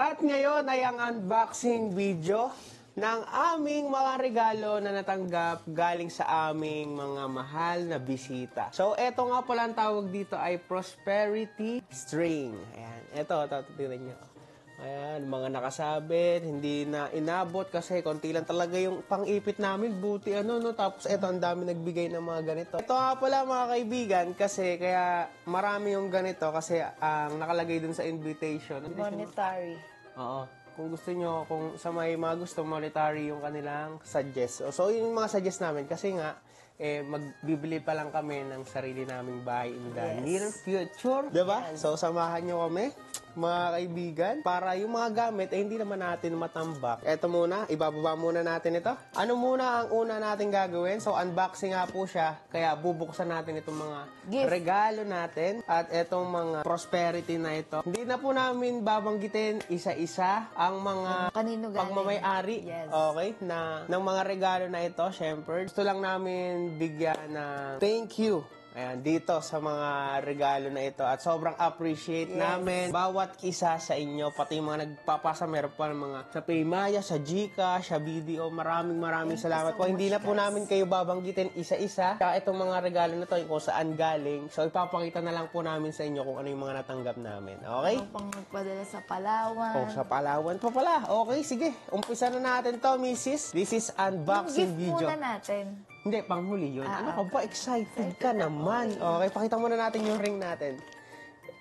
At ngayon ay ang unboxing video ng aming mga regalo na natanggap galing sa aming mga mahal na bisita. So, eto nga pala ang tawag dito ay Prosperity String. Ayan, eto, tingnan nyo. Ayan, mga nakasabit, hindi na inabot kasi konti lang talaga yung pang-ipit namin. Buti no? Tapos eto, ang dami nagbigay ng mga ganito. Ito nga pala mga kaibigan kasi kaya marami yung ganito kasi ang nakalagay dun sa invitation. Monetary. Oo. Kung gusto nyo, kung sa may mga gusto, monetary yung kanilang suggest. So, yun yung mga suggest namin kasi nga, magbibili pa lang kami ng sarili naming bahay in the near future. Diba? Yes. So, samahan nyo kami, mga kaibigan, para yung mga gamit, hindi naman natin matambak. Eto muna, ibababa muna natin ito. Ano muna ang una natin gagawin? So, unboxing nga po siya, kaya bubuksan natin itong mga regalo natin at itong mga prosperity na ito. Hindi na po namin babanggitin isa-isa ang mga pagmamay-ari, okay, ng mga regalo na ito. Siyempre, gusto lang namin bigyan na thank you. Ayan, dito sa mga regalo na ito. At sobrang appreciate namin bawat isa sa inyo. Pati yung mga nagpapasa, meron pa mga sa Paymaya, sa Gcash, sa BDO. Maraming salamat po. Hindi na po namin kayo babanggitin isa-isa. Kaya itong mga regalo na to, kung saan galing. So, ipapakita na lang po namin sa inyo kung ano yung mga natanggap namin. Okay? Ano pang magpadala sa Palawan. Oh, sa Palawan pa pala. Okay, sige. Umpisa na natin to, Mrs. This is unboxing video. Gift muna natin. Hindi, panghuli yun. Ano ka ba? Excited ka naman. Okay, pakita muna natin yung ring natin.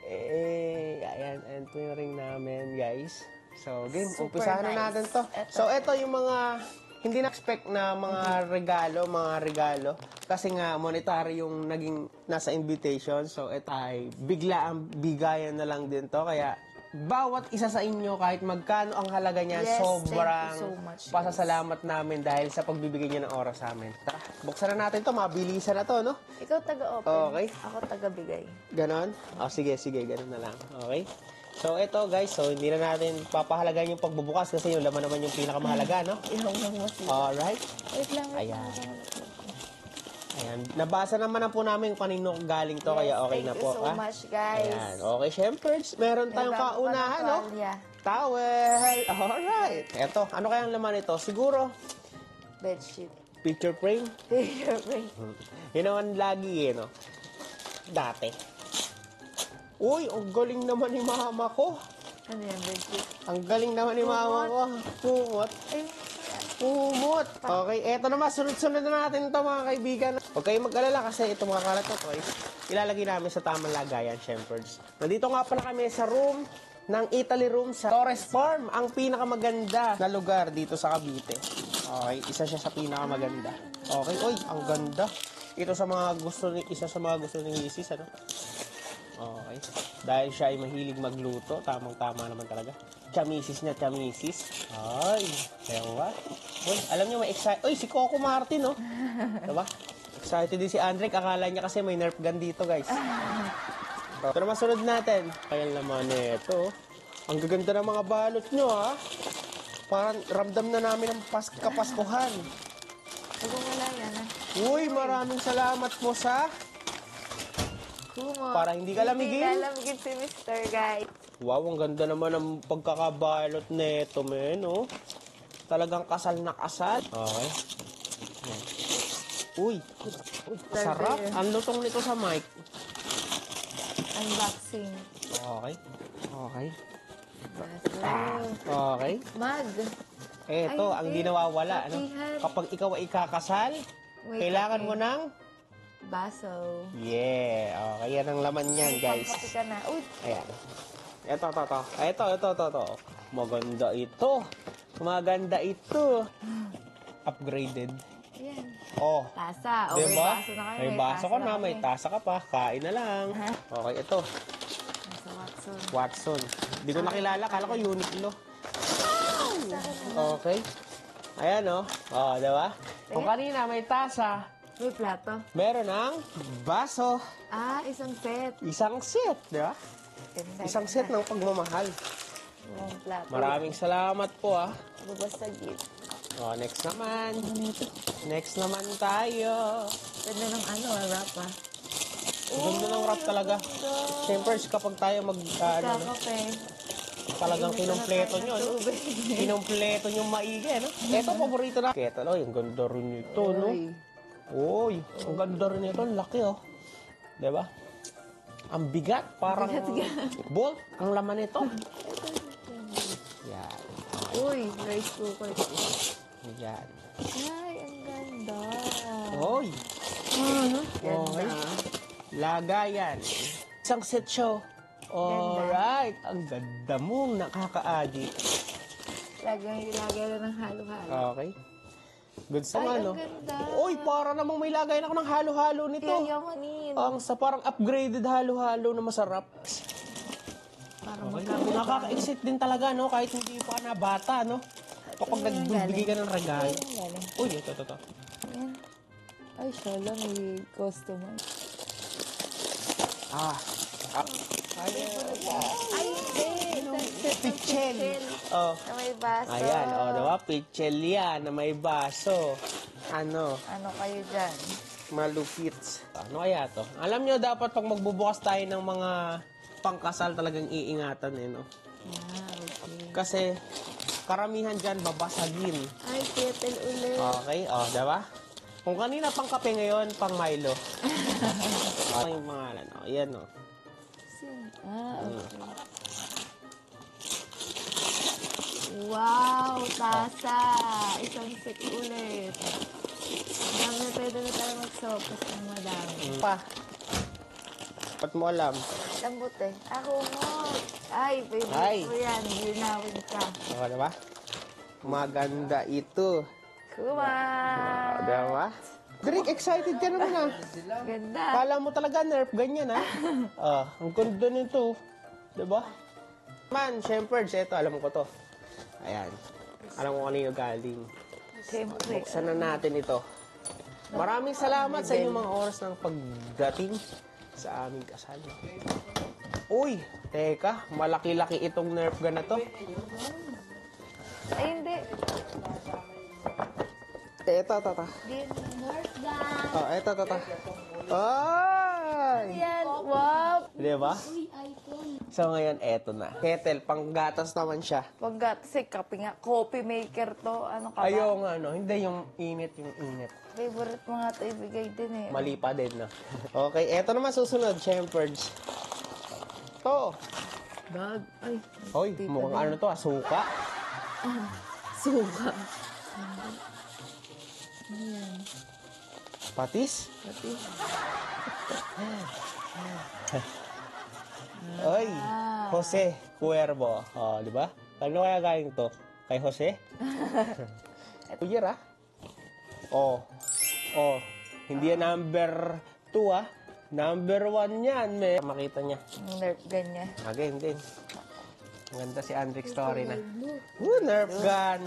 Ayan po yung ring namin, guys. So, game, umpisahan na natin to. So, ito yung mga hindi na-expect na mga regalo. Kasi nga, monetary yung naging nasa invitation. So, ito ay bigla ang bigayan na lang din to. Kaya, bawat isa sa inyo, kahit magkano ang halaga niya, sobrang so much, pasasalamat namin dahil sa pagbibigay niyo ng oras sa amin. Tara, buksan na natin to. Mabilisan na to, no? Ikaw taga-open. Okay. Ako taga-bigay. Ganon? Sige. Ganon na lang. Okay? So, ito guys. So, hindi na natin papahalagan yung pagbubukas kasi yung laman naman yung pinakamahalaga, no? Alright. Wait lang. Ayan. Nabasa naman na po namin kung kanino galing to, kaya okay na po. Thank you so much, guys. Ayan. Okay, syempre, meron tayong kaunahan, no? Towel. Alright. Eto, ano kayang laman ito? Siguro, bedsheet. picture frame. Picture frame. Yun naman lagi, no? Dati. Uy, ang galing naman ni mama ko. Ano yan, bedsheet? Ang galing naman ni mama ko. Pumot. Pumot. Okay, eto naman, sunod-sunod na natin ito, mga kaibigan. Huwag kayong mag-alala kasi itong mga kalat na toys, ilalagay namin sa tamang lagayan, syempre. Nandito nga pala kami sa room ng Italy Room sa Torres Farm, ang pinakamaganda na lugar dito sa Cavite. Okay, isa siya sa pinakamaganda. Okay, oy, ang ganda. Ito sa mga gusto ni Mrs. ano? Okay. Dahil siya ay mahilig magluto, tamang-tama naman talaga. Chamisis niya, chamisis. Ay, ewa. Uy, alam niyo, may excited. Uy, si Coco Martin, no? Diba? Excited din si Andre. Akala niya kasi may Nerf gun dito, guys. Ito naman sunod natin. Kaya naman ito. Ang gaganda ng mga balot nyo, ha? Parang ramdam na namin ang kapaskuhan. Wala yan, ha? Uy, maraming salamat po sa... Para hindi ka lamigin. Hindi lamigin si Mr. Guys. Wow, ang ganda naman ang pagkakabalot nito, men, oh. Talagang kasal na kasal. Okay. Uy, sarap. Ang lutong nito sa mic. Unboxing. Okay. Okay. Mag. Eto, ang di nawawala. Ano? Kapag ikaw ay ikakasal, kailangan mo ng... baso. Yeah. Okay, yan ang laman niyan, guys. Pagkapi ka na. Uy. Ayan. Ito. Maganda ito. Upgraded. Ayan. Oh. Tasa. Diba? May baso na kayo. May baso ka na, may tasa ka pa. Kain na lang. Okay, ito. Nasa Watson. Hindi ko nakilala. Kala ko Uniqlo. Okay. Ayan, oh. Oh, diba? Kung kanina may tasa, may plato. meron ng baso. Isang set. Isang set, diba? Isang set ng pagmamahal. Plato. Maraming salamat po, Bubas sa gift. Oh, next naman. Next naman tayo. Ganda ng wrap, Ganda ng wrap talaga. Siyempre, kapag tayo Kakape. Talagang kinumpleto nyo, no? Tubig. Kinumpleto nyo maigi, no? Ito, paborito na. Kettle, oh, yung ganda rin ito, no? Uy. Uy, ang ganda rin ito. Ang laki, oh. Diba? Ang bigat. Parang bolt ang laman nito. Yan. Uy, rice cooker. Yan. Ay, ang ganda. Oy. Ganda. Lagayan. Isang set show. Alright. Ang ganda mong nakaka-addict. Lagay lang ng halo-halo. Okay. Good sa Ay, ano. ang ganda. Uy, para namang may lagayan ako ng halo-halo nito. Kaya yamanin. Ang sa parang upgraded halo-halo na masarap. Parang Okay, nakaka-excite din talaga, no? Kahit hindi pa ka na bata, no? Kapag nagbibigay ka ng regalo. galing. Uy, ito. Ayan. Ay, shala, may customer. Ay, hindi. Pichel. Oh. Na may baso. Ayan, diba? Pichel yan na may baso. Ano, Ano kayo dyan? malupits. Ano kaya to? Alam nyo, dapat pag magbubukas tayo ng mga pangkasal talagang iingatan, eh, no? Okay. Kasi, karamihan dyan babasagin. Ay, kettle ulit. Okay, diba? Kung kanina pang kape ngayon, pang Milo. Ano yung pangalan? Ayan, Okay. Wow, tasa. Isang set ulit. Madami na pwede na tayo magsopas ng madami. Pa. Ba't mo alam? Lambot eh. Ako mo. Ay, Ay. favorite ko yan. Ginawin ka. Okay, diba? Maganda ito. Kuma! Diba? Drake, excited ka naman, ah. Ganda. Kala mo talaga nerf, ganyan, ha? Ang ganda nito. Diba? Man, Shepherds, ito, alam ko to. Ayan. Alam ko kanino galing. Siyempre. Buksan na natin ito. Maraming salamat sa inyong mga oras ng pagdating sa aming kasal. Uy, teka, malaki-laki itong nerf gun na to. Ay, hindi. Ito. Din, North Gun. Ito. Ay! Yan. Wow. Diba? So ngayon, eto na. Kettle, panggatas naman siya. Pagkat si kape nga, coffee maker to. Ano ka ba? Ayaw nga, no? Hindi yung init. Favorite mo nga to ibigay din eh. Mali pa din, no? Okay, eto naman susunod, Shepherds. To. Bag. Ay. Hoy, mukhang ano to, suka. Suka. Ayan. Patis. Pati. Oy, Jose Cuervo. Di ba? Ano kaya galing to? Kay Jose? Kuya, ah. Hindi yan number 2, ah. Number 1 yan, me. Makita niya. Nerf gun niya. Again, din. Ang ganda si Andrick story na. Woo, Nerf gun.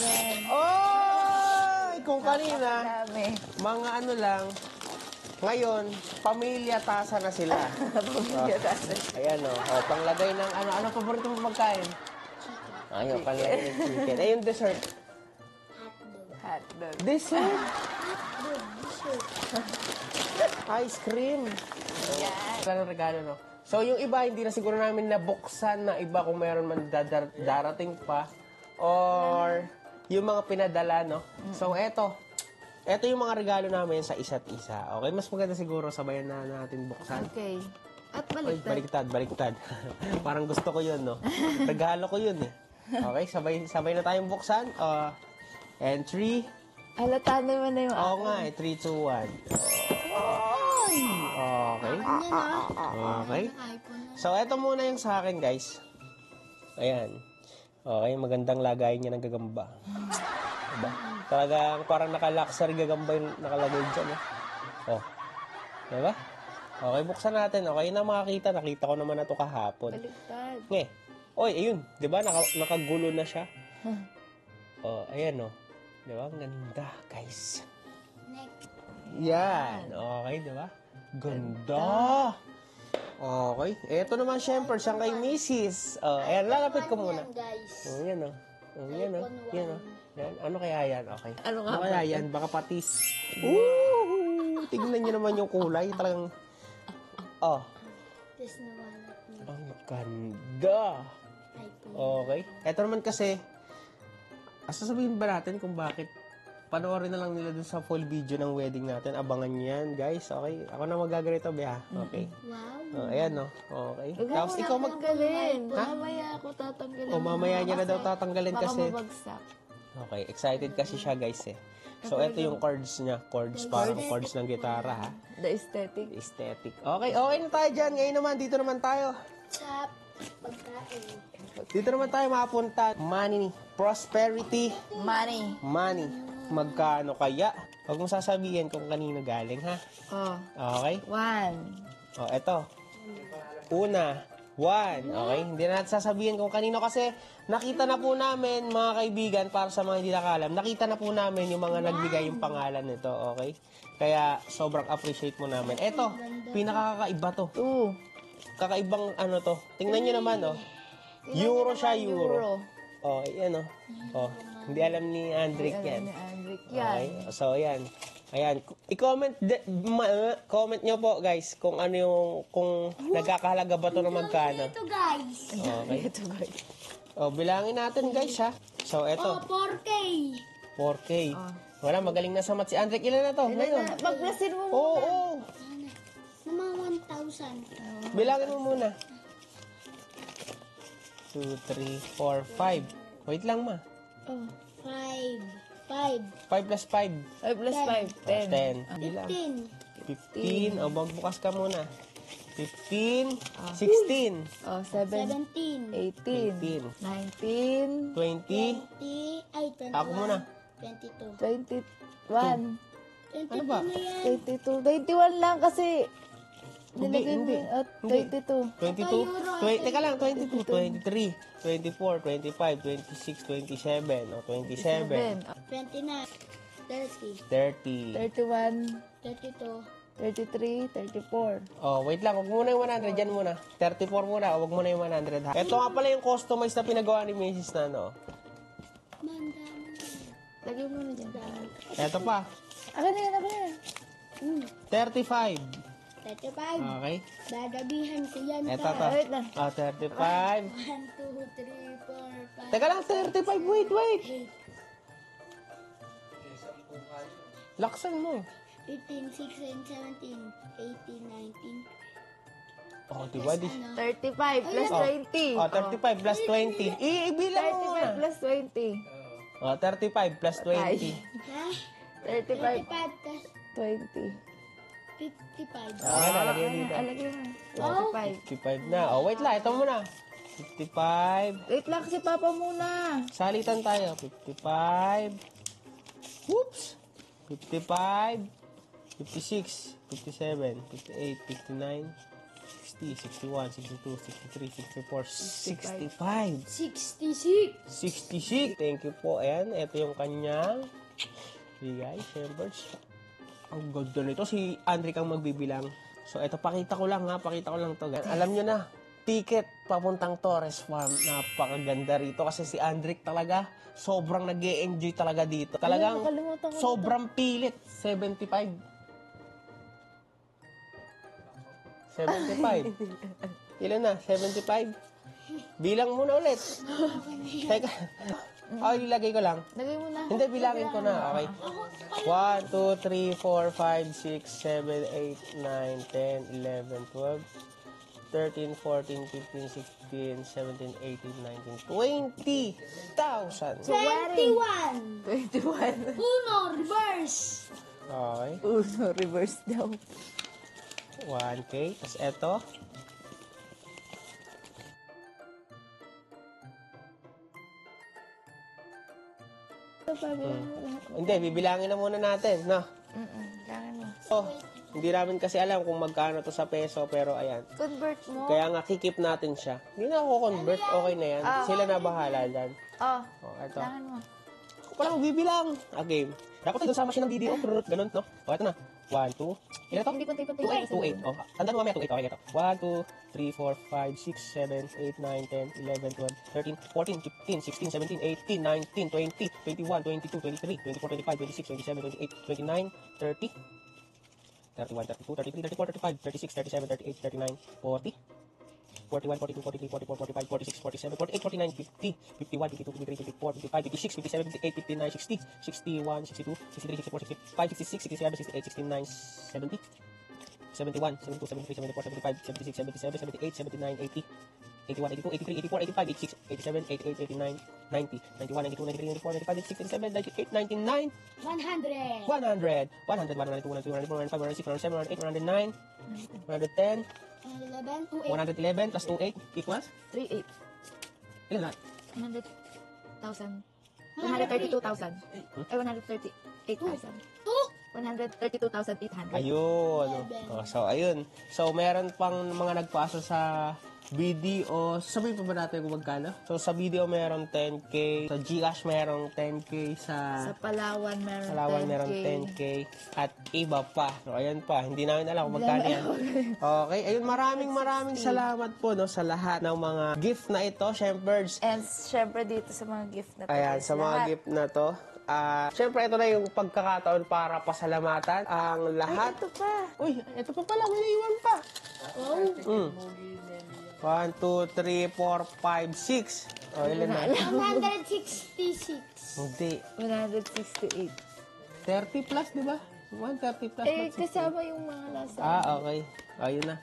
Then, Oy! Kung kanina, dami. mga ano lang, ngayon, pamilya tasa na sila. Pamilya kasi. Ayan panglagay ng ano paborito mong magkain? Ayun, panglagay ng chicken. Ayun, dessert. Hotdog. Dessert? Ice cream. Yan. Wala ng regalo, no? So, yung iba, hindi na siguro namin nabuksan na iba kung mayroon man darating pa. Or, yung mga pinadala, no? So, eto yung mga regalo namin sa isa't isa. Okay? Mas maganda siguro sabayan na natin buksan. Okay. At Ay, baliktad. baliktad. Parang gusto ko yun, no? Regalo ko yun, eh. Okay, sabay na tayong buksan. And 3. Halata naman na yung Oo nga, 3, 2, 1. Okay. Okay. So, eto muna yung sa akin, guys. Ayan. Okay, magandang lagay niya ng gagamba. Diba? Talagang parang naka-luxury gagamba yung nakalagay dyan. Diba? Okay, buksan natin. Okay na makakita. Nakita ko naman na ito kahapon. Baliktad. Oy, ayun. Diba? Nakagulo na siya. Ayan, Diba? Ang ganda, guys. Yan. Okay, diba? Ganda. Okay. Eto naman, syempre, siyang kay Mrs. Ayan, lalapit ko muna. Yan, Yan, Yan. Ano kaya yan? Okay. Ano nga kaya ba? yan? Baka patis. Ooh! Tignan niyo naman yung kulay. Talagang, Ganda. Okay. Ito naman kasi, sasabihin ba natin kung bakit panoorin na lang nila dun sa full video ng wedding natin. Abangan nyo yan, guys. Okay? Ako na magaganito, Beha. Okay. Wow. Ayan, no? Okay. Huwag Tapos mo ikaw na tanggalin. Mamaya ako tatanggalin. O, mamaya niya na daw Kasi tatanggalin baka kasi. mabagsak. Okay, excited kasi siya, guys, eh. So, ito yung chords niya. Chords, parang chords ng gitara, ha? The aesthetic. Aesthetic. Okay, okay na tayo dyan. Ngayon naman, dito naman tayo. Sa pagkain. Dito naman tayo mapunta. Money, prosperity, Money. money. Magkano kaya? Huwag mo sasabihin kung kanino galing, ha? Oh. Okay? 1. O, eto. Una, 1. Okay? Hindi na natin sasabihin kung kanino kasi nakita na po namin, mga kaibigan, para sa mga hindi nakakalam, nakita na po namin yung mga nagbigay yung pangalan nito, okay? Kaya sobrang appreciate mo namin. Eto, pinakakaiba to. 2. Kakaibang ano to. Tingnan nyo naman, oh. Euro siya, euro. Oh, yan, oh. Oh, hindi alam ni Andrick yan. Ni Andrick yan. Okay, so yan. Ayan, i-comment comment nyo po guys kung ano yung kung nagkakahalaga ba to na magkano. Ito guys. Okay. Ito guys. Oh, bilangin natin guys ha. So eto, 4K. 4K. Wala, magaling na sa math si Andrick. Ilan na to? Ngayon. Magplasin mo Oo, muna. oo. Mga 1,000. Bilangin mo muna. 2, 3, 4, 5. Wait lang ma. Oh. 5. 5 plus 5. 5 plus 5. 10. 10. Bilang. 15. 15. O, magbukas ka muna. 15. 16. Oh, 7. 17. 18. 20. 19. 20. Ay, 21. Ako muna. 22. 21. Ano ba? na yan. 22. 21 lang kasi. Hindi, Nilagay mo hindi. yun. At Hindi. 22. 22? Teka lang, 22, 23, 24, 25, 26, 27, o 27, 29. 30. 30. 31. 32. 33. 34. Oh, wait lang, huwag muna yung 100, dyan muna. 34 muna, huwag muna yung 100. Ha? Ito nga pala yung customized na pinagawa ni Mrs. na, no? Mandami. Lagay mo na dyan. Ito pa, Akin na yan, akin na yan. 35. 35. Okay? Dadabihan ko yan. Ito pa. to. Wait lang. 35. 1, 2, 3, 4, 5. Teka lang, 35, wait. 8, Laksan mo. 15, 16, 17, 18, 19. Oh, diba? 35 plus Oh. 20. Oh, 35 plus 20. Ibilang mo 35 muna. plus 20. Oh, 35 plus 20. Ha? 35 35 plus 20. 55. Okay, nalagay mo dito. Alagay mo. 35. 55 na. Oh, wait lang. Ito muna. 55. Wait lang kasi papa muna. Salitan tayo. 55. Whoops. 55. 56. 57. 58. 59. 60. 61. 62. 63. 64. 65. 66. 66. Thank you po. Ayan. Ito yung kanyang bigay. Shembers. Ang ganda nito. Si Andrick ang magbibilang. So, ito, pakita ko lang ha. Pakita ko lang to. Alam nyo na, ticket papuntang Torres Farm. Napakaganda rito kasi si Andrick talaga sobrang nag-e-enjoy talaga dito. Talagang nakalimutan ko sobrang pilit. 75. 75. Ilan na? 75? Bilang muna ulit. Teka. Oh, ilagay ko lang. Lagay mo na. Hindi, bilangin ko na. Okay. 1, 2, 3, 4, 5, 6, 7, 8, 9, 10, 11, 12, 13, 14, 15, 16, 17, 18, 19, 20,000. 21. 21. Uno, reverse. Okay. Uno, reverse daw. 1K. Tapos eto. Ito pa, bilang mo lahat. Hindi, bibilangin na muna natin. No? Kailangan mo. Oh, hindi namin kasi alam kung magkano to sa peso, pero ayan. Convert mo. Kaya nga, kikip natin siya. Hindi na ako convert. Okay na yan. Sila na bahala dyan. Oh, Oh, eto. kailangan mo. Ako pala magbibilang. A game. Dapat tayo sa machine ng video. Ganun, no? O, ito na. 1, 2. Ilan to? Hindi konti-konti. 2, 8. Oh, tandaan mo mamaya 2, 8. Okay, ito. 1, 2, 3, 4, 5, 6, 7, 8, 9, 10, 11, 12, 13, 14, 15, 16, 17, 18, 19, 20, 21, 22, 23, 24, 25, 26, 27, 28, 29, 30, 31, 32, 33, 34, 35, 36, 37, 38, 39, 40, 41, 42, 43, 44, 45, 46, 47, 48, 49, 50, 51, 52, 53, 54, 55, 56, 57, 58, 59, 60, 61, 62, 63, 64, 65, 66, 67, 68, 69, 70, 71, 72, 73, 74, 75, 76, 77, 78, 79, 80, 81, 82, 83, 84, 85, 86, 87, 88, 89, 90, 91, 92, 93, 94, 95, 96, 97, 98, 99, 100. 100, 100, 102, 103, 104, 105, 106, 107, 108, 109, 110, 11, 111 plus 28 equals? 38. Ilan lahat? 100,000. 132,000. Ay, 138,000. 132,800. Ayun. Oh, so, ayun. So, meron pang mga nagpasa sa video. Sabihin pa ba natin kung magkano? So, sa video meron 10K. Sa Gcash meron 10K. Sa Palawan meron Palawan 10K. meron 10K. At iba pa. So, ayan pa. Hindi namin alam kung magkano yan. Okay. Ayun, maraming salamat po no, sa lahat ng mga gift na ito. Syempre, And syempre dito sa mga gift na to. ayan, guys, sa mga lahat. gift na to. Siyempre, ito na yung pagkakataon para pasalamatan ang lahat. Ito pa. Uy, ito pa pala, may naiwan pa. Oh. 1, 2, 3, 4, 5, 6. O, ilan na? 166. Hindi. 168. 30 plus, di ba? 130 plus. Eh, not 60. kasama yung mga nasa. Okay. Ayun na.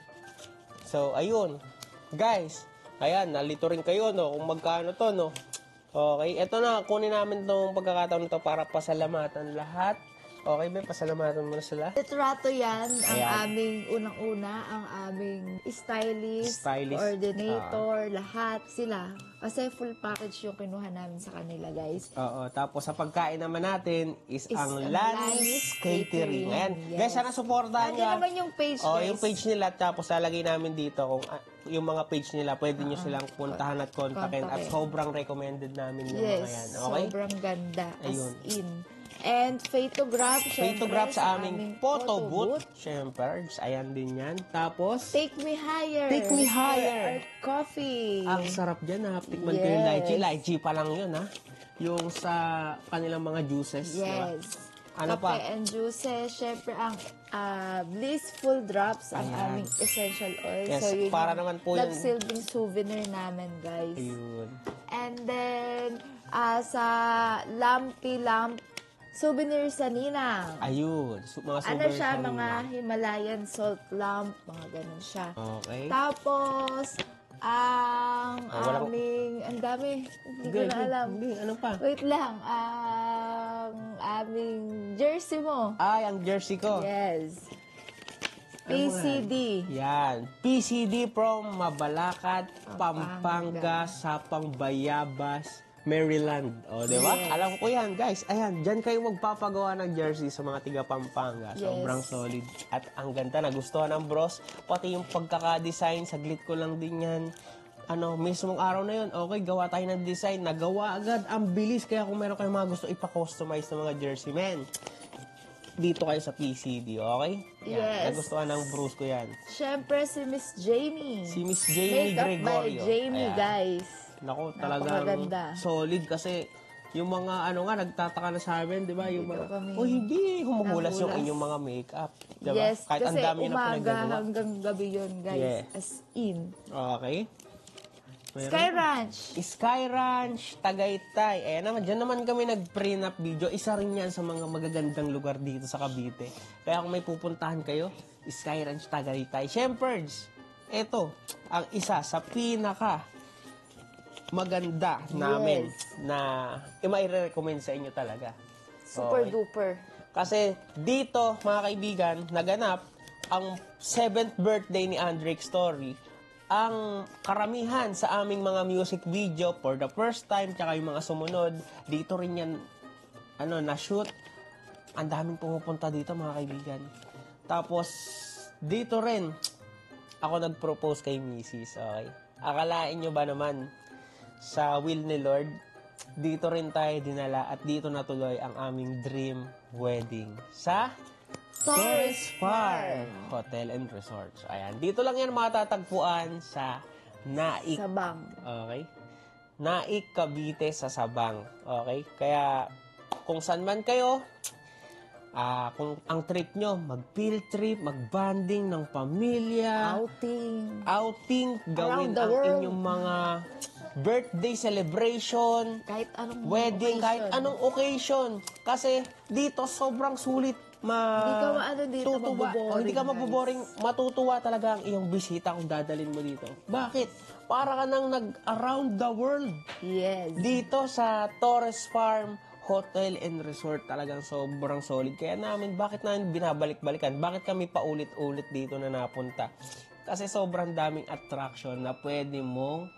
So, ayun. Guys, ayan, nalito rin kayo, no? Kung magkano to, no? Okay, eto na, kunin namin itong pagkakataon nito para pasalamatan lahat. Okay, ba? Pasalamatan mo na sila. Litrato yan, ang Ayan. aming unang-una, ang aming stylist, Stylist. coordinator, lahat sila. Kasi full package yung kinuha namin sa kanila, guys. Oo, tapos sa pagkain naman natin is ang ang Lance Lance Catering. Catering. Ayan. Yes. Guys, sana supportahan Nandiyan naman yung page, Oh, guys. yung page nila, tapos lalagay namin dito kung yung mga page nila, pwede nyo silang puntahan at kontakin. At Kontakin. sobrang recommended namin yung Yes, mga yan. Okay? sobrang ganda. Ayun. As in. And photograph, syempre, Photograph sa aming photo booth. Siyempre, ayan din yan. Tapos, Take Me Higher. Take Me Higher. Our coffee. ang sarap dyan ha. Tikman ko yung Yes. lychee. Lychee pa lang yun ha. Yung sa kanilang mga juices. di ba? Yes. Ano Kape pa? and juices. Syempre, ang Blissful Drops, ang Ayan. aming essential oil. Yes, yun para yung naman po yun. nagsilbing souvenir namin, guys. Ayun. And then, sa Lumpy Lamp, souvenir sa Ninang. Ayun. Mga Ano sobrang siya, kanina. mga Himalayan salt lamp, mga ganun siya. Okay. Tapos, ang walang- aming, ang dami, hindi ko na alam. Hindi, ano pa? Wait lang, ang aming jersey mo. Ay, ang jersey ko. Yes. Ano mo PCD. Yan. PCD from Mabalacat, Pampanga, Pampanga. Sapang Bayabas, Maryland. O, di ba? Yes. Alam ko yan, guys. Ayan, dyan kayo magpapagawa ng jersey sa mga tiga Pampanga. Yes. Sobrang solid. At ang ganda, nagustuhan ng bros. Pati yung pagkaka-design, saglit ko lang din yan. Mismong araw na yun, okay, gawa tayo ng design. Nagawa agad, ang bilis. Kaya kung meron kayong mga gusto ipa-customize ng mga jersey, men, dito kayo sa PCD, okay? Yan, Yes. nagustuhan ng bros ko yan. Siyempre, si Miss Jamie. Si Miss Jamie Makeup by Gregorio. Jamie, Ayan. guys. Nako, talagang Napakaganda. solid kasi yung mga nagtataka na sa amin, di ba? Yung Hindi mga, daw kami hindi, humuhulas yung nahulas. inyong mga makeup. Di ba? Yes, Kahit ang kasi dami na umaga pinagagawa. hanggang gabi yun, guys. Yeah. As in. Okay. Meron Sky pa. Ranch. Sky Ranch, Tagaytay. Ayan naman, dyan naman kami nag-prenup video. Isa rin yan sa mga magagandang lugar dito sa Cavite. Kaya kung may pupuntahan kayo, Sky Ranch, Tagaytay. Shepherds, eto, ang isa sa pinaka maganda namin na i-recommend sa inyo talaga. Super Okay. duper. Kasi dito, mga kaibigan, naganap ang 7th birthday ni Andrick Story. Ang karamihan sa aming mga music video for the first time, tsaka yung mga sumunod, dito rin yan, na-shoot. Ang daming pumupunta dito, mga kaibigan. Tapos, dito rin, ako nag-propose kay Mrs. Okay? Akalain nyo ba naman, sa will ni Lord, dito rin tayo dinala at dito natuloy ang aming dream wedding sa Torres Farm Hotel and Resorts. Ayan, dito lang yan matatagpuan sa Naik. Sabang. Okay? Naik, Cavite sa Sabang. Okay? Kaya kung saan man kayo, Kung ang trip nyo, mag-field trip, mag-bonding ng pamilya, outing, gawin Around the ang world. inyong mga birthday celebration, Kahit anong wedding, kahit occasion. anong occasion. Kasi dito, sobrang sulit. Hindi ka maano dito, maboboring, Hindi ka guys. maboboring. Matutuwa talaga ang iyong bisita kung dadalhin mo dito. Bakit? Para ka nang nag-around the world. Yes. Dito sa Torres Farm Hotel and Resort, talagang sobrang solid. Kaya bakit namin binabalik-balikan? Bakit kami paulit-ulit dito na napunta? Kasi sobrang daming attraction na pwede mong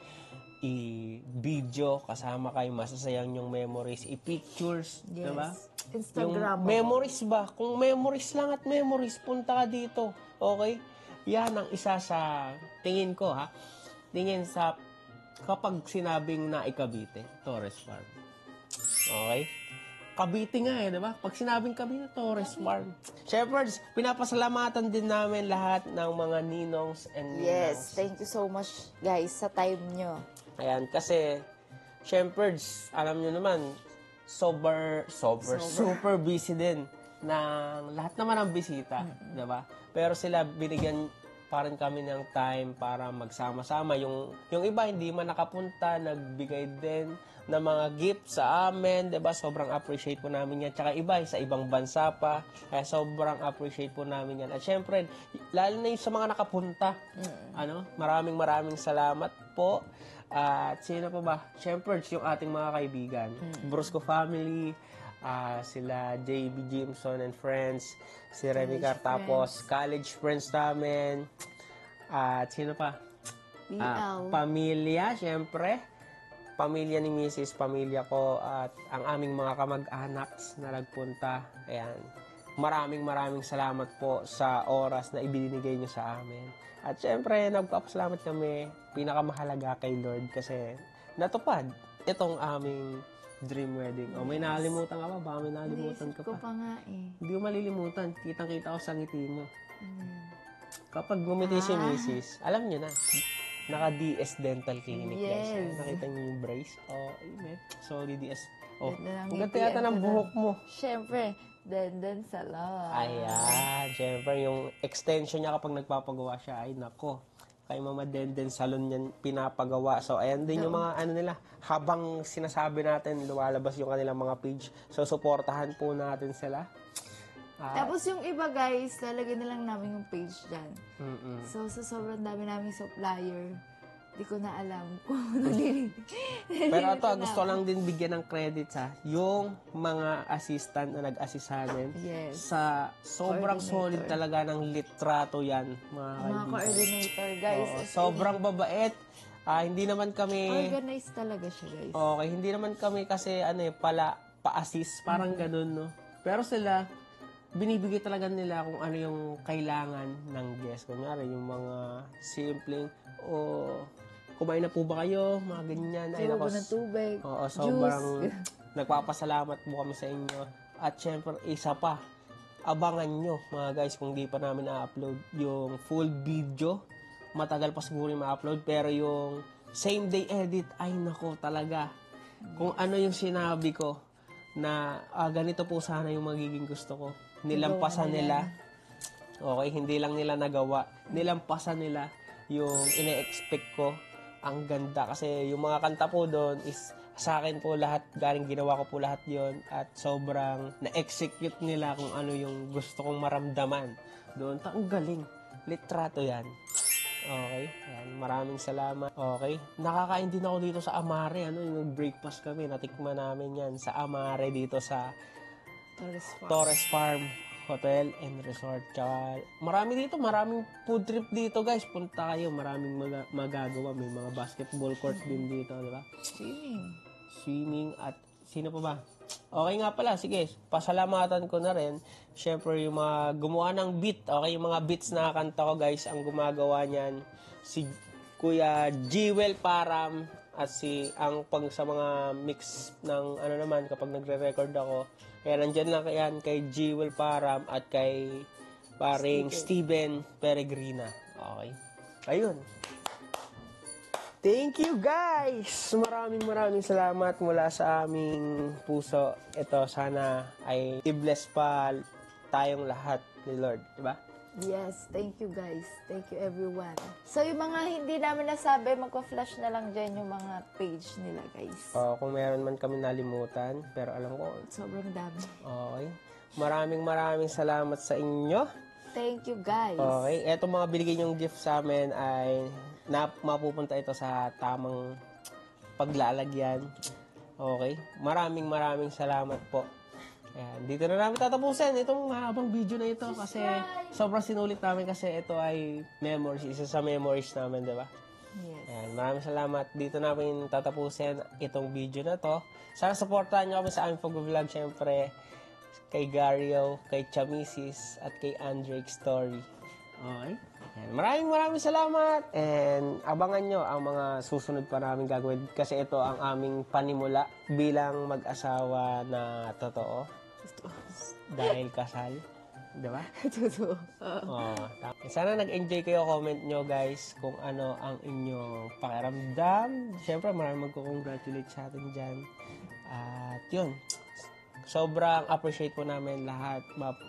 i-video kasama kayo, masasayang yung memories, i-pictures, Yes. diba? Instagram. Yung memories ba? Kung memories lang at memories, punta ka dito. Okay? Yan ang isa sa tingin ko, ha? Tingin sa kapag sinabing na Cavite, Torres Farm. Okay? Cavite nga di ba? Pag sinabing Cavite, Torres Farm. Shepherds, pinapasalamatan din namin lahat ng mga ninongs and ninangs. Yes, thank you so much, guys, sa time nyo. Ayan, kasi, Shepherds, alam nyo naman, super busy din ng lahat naman ng bisita, di ba? Pero sila, binigyan pa rin kami ng time para magsama-sama. Yung iba, hindi man nakapunta, nagbigay din ng mga gift sa amin, di ba? Sobrang appreciate po namin yan. Tsaka iba, sa ibang bansa pa, kaya sobrang appreciate po namin yan. At syempre, lalo na yung sa mga nakapunta, maraming salamat po. At sino pa ba? Syempre, yung ating mga kaibigan. Brusco family, sila JB Jimson and friends, si Remy Cartapos, college friends namin. At sino pa? BL. Pamilya, syempre. Pamilya ni Mrs., pamilya ko, at ang aming mga kamag-anak na nagpunta. Ayan. Maraming salamat po sa oras na ibinigay nyo sa amin. At syempre, nagpapasalamat kami, pinakamahalaga kay Lord kasi natupad itong aming dream wedding. O, may nakalimutan ka pa? Baka may nakalimutan ka Naisip ko pa. pa nga eh. Hindi mo malilimutan. Kitang-kita ko sa ngiti mo. Kapag gumiti si Mrs., alam nyo na, naka-DS Dental Clinic, guys. Yes. Nakita nyo yung brace? Oh, amen. Sorry, DS. Oh, Ganda ng ang ganda ngiti, yata ng ang buhok mo. Siyempre, then salon. Ayan, syempre yung extension niya kapag nagpapagawa siya, ay nako, kay Mama Denden salon yan pinapagawa. So, ayan din yung mga nila, habang sinasabi natin, lumalabas yung kanilang mga page. So, suportahan po natin sila. Tapos yung iba, guys, lalagyan na lang namin yung page dyan. Mm-mm. So, sa sobrang dami namin supplier, di ko na alam kung Pero ito, gusto lang din bigyan ng credits, ha. Yung mga assistant na nag-assist sa amin, Yes. sa sobrang solid talaga ng litrato yan, mga mga kaibigan. coordinator, guys. Oo, as in, sobrang babait. Hindi naman kami... organized talaga siya, guys. Okay, hindi naman kami kasi pa-assist, parang ganun, no? Pero sila, binibigay talaga nila kung ano yung kailangan ng guest. Kunyari, yung mga simpleng, kumain na po ba kayo? Mga ganyan. Ay, Tubo nako, ng tubig, oo, juice. sobrang nagpapasalamat po kami sa inyo. At syempre, isa pa, abangan nyo, mga guys, kung di pa namin na-upload yung full video. Matagal pa siguro yung ma-upload, pero yung same day edit, ay nako talaga. Kung ano yung sinabi ko, na ganito po sana yung magiging gusto ko. Nilampasan nila. Okay, hindi lang nila nagawa. Nilampasan nila yung ine-expect ko. Ang ganda kasi yung mga kanta po doon is sa akin po lahat, galing ginawa ko po lahat yon at sobrang na-execute nila kung ano yung gusto kong maramdaman doon. Ang galing. Litrato yan. Okay. Yan. Maraming salamat. Okay. Nakakain din ako dito sa Amare. Yung breakfast kami. Natikman namin yan sa Amare dito sa Torres Farm Hotel and Resort. Tsaka, maraming food trip dito, guys. Punta kayo. Maraming magagawa. May mga basketball court din dito, di ba? Swimming at sino pa ba? Okay nga pala, sige, pasalamatan ko na rin. Siyempre, yung mga gumawa ng beat, okay, yung mga beats na kanta ko, guys, ang gumagawa niyan, si Kuya Jewel Param, at sa mga mix ng naman, kapag nagre-record ako, kaya nandyan lang yan kay Jewel Param at kay paring Steven Peregrina. Okay. Ayun. Thank you, guys! Maraming salamat mula sa aming puso. Ito, sana ay i-bless pa tayong lahat ni Lord, di ba? Yes, thank you guys. Thank you everyone. So yung mga hindi namin nasabi, magpa-flash na lang dyan yung mga page nila guys. Kung meron man kami nalimutan, pero alam ko, Sobrang dami. okay. Maraming salamat sa inyo. Thank you guys. Okay, eto mga binigay niyong gift sa amin ay mapupunta ito sa tamang paglalagyan. Okay, maraming salamat po. Ayan, dito na namin tatapusin itong mahabang video na ito kasi sobrang sinulit namin kasi ito ay memories, isa sa memories namin, di ba? Yes. Ayan, maraming salamat. Dito namin tatapusin itong video na to. Sana supportahan nyo kami sa aming pag-vlog, syempre kay Gario, kay Chamisis, at kay Andrek Story. Okay? Ayan, maraming salamat. And abangan nyo ang mga susunod pa namin gagawin kasi ito ang aming panimula bilang mag-asawa na totoo. Dahil kasal. Diba? Totoo. Sana nag-enjoy kayo. Comment nyo guys kung ano ang inyong pakiramdam. Siyempre maraming magko-congratulate sa atin dyan. At yun. Sobrang appreciate po namin lahat,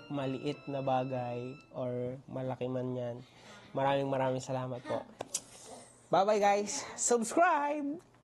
maliit na bagay or malaki man yan. Maraming salamat po. Bye-bye guys! Subscribe!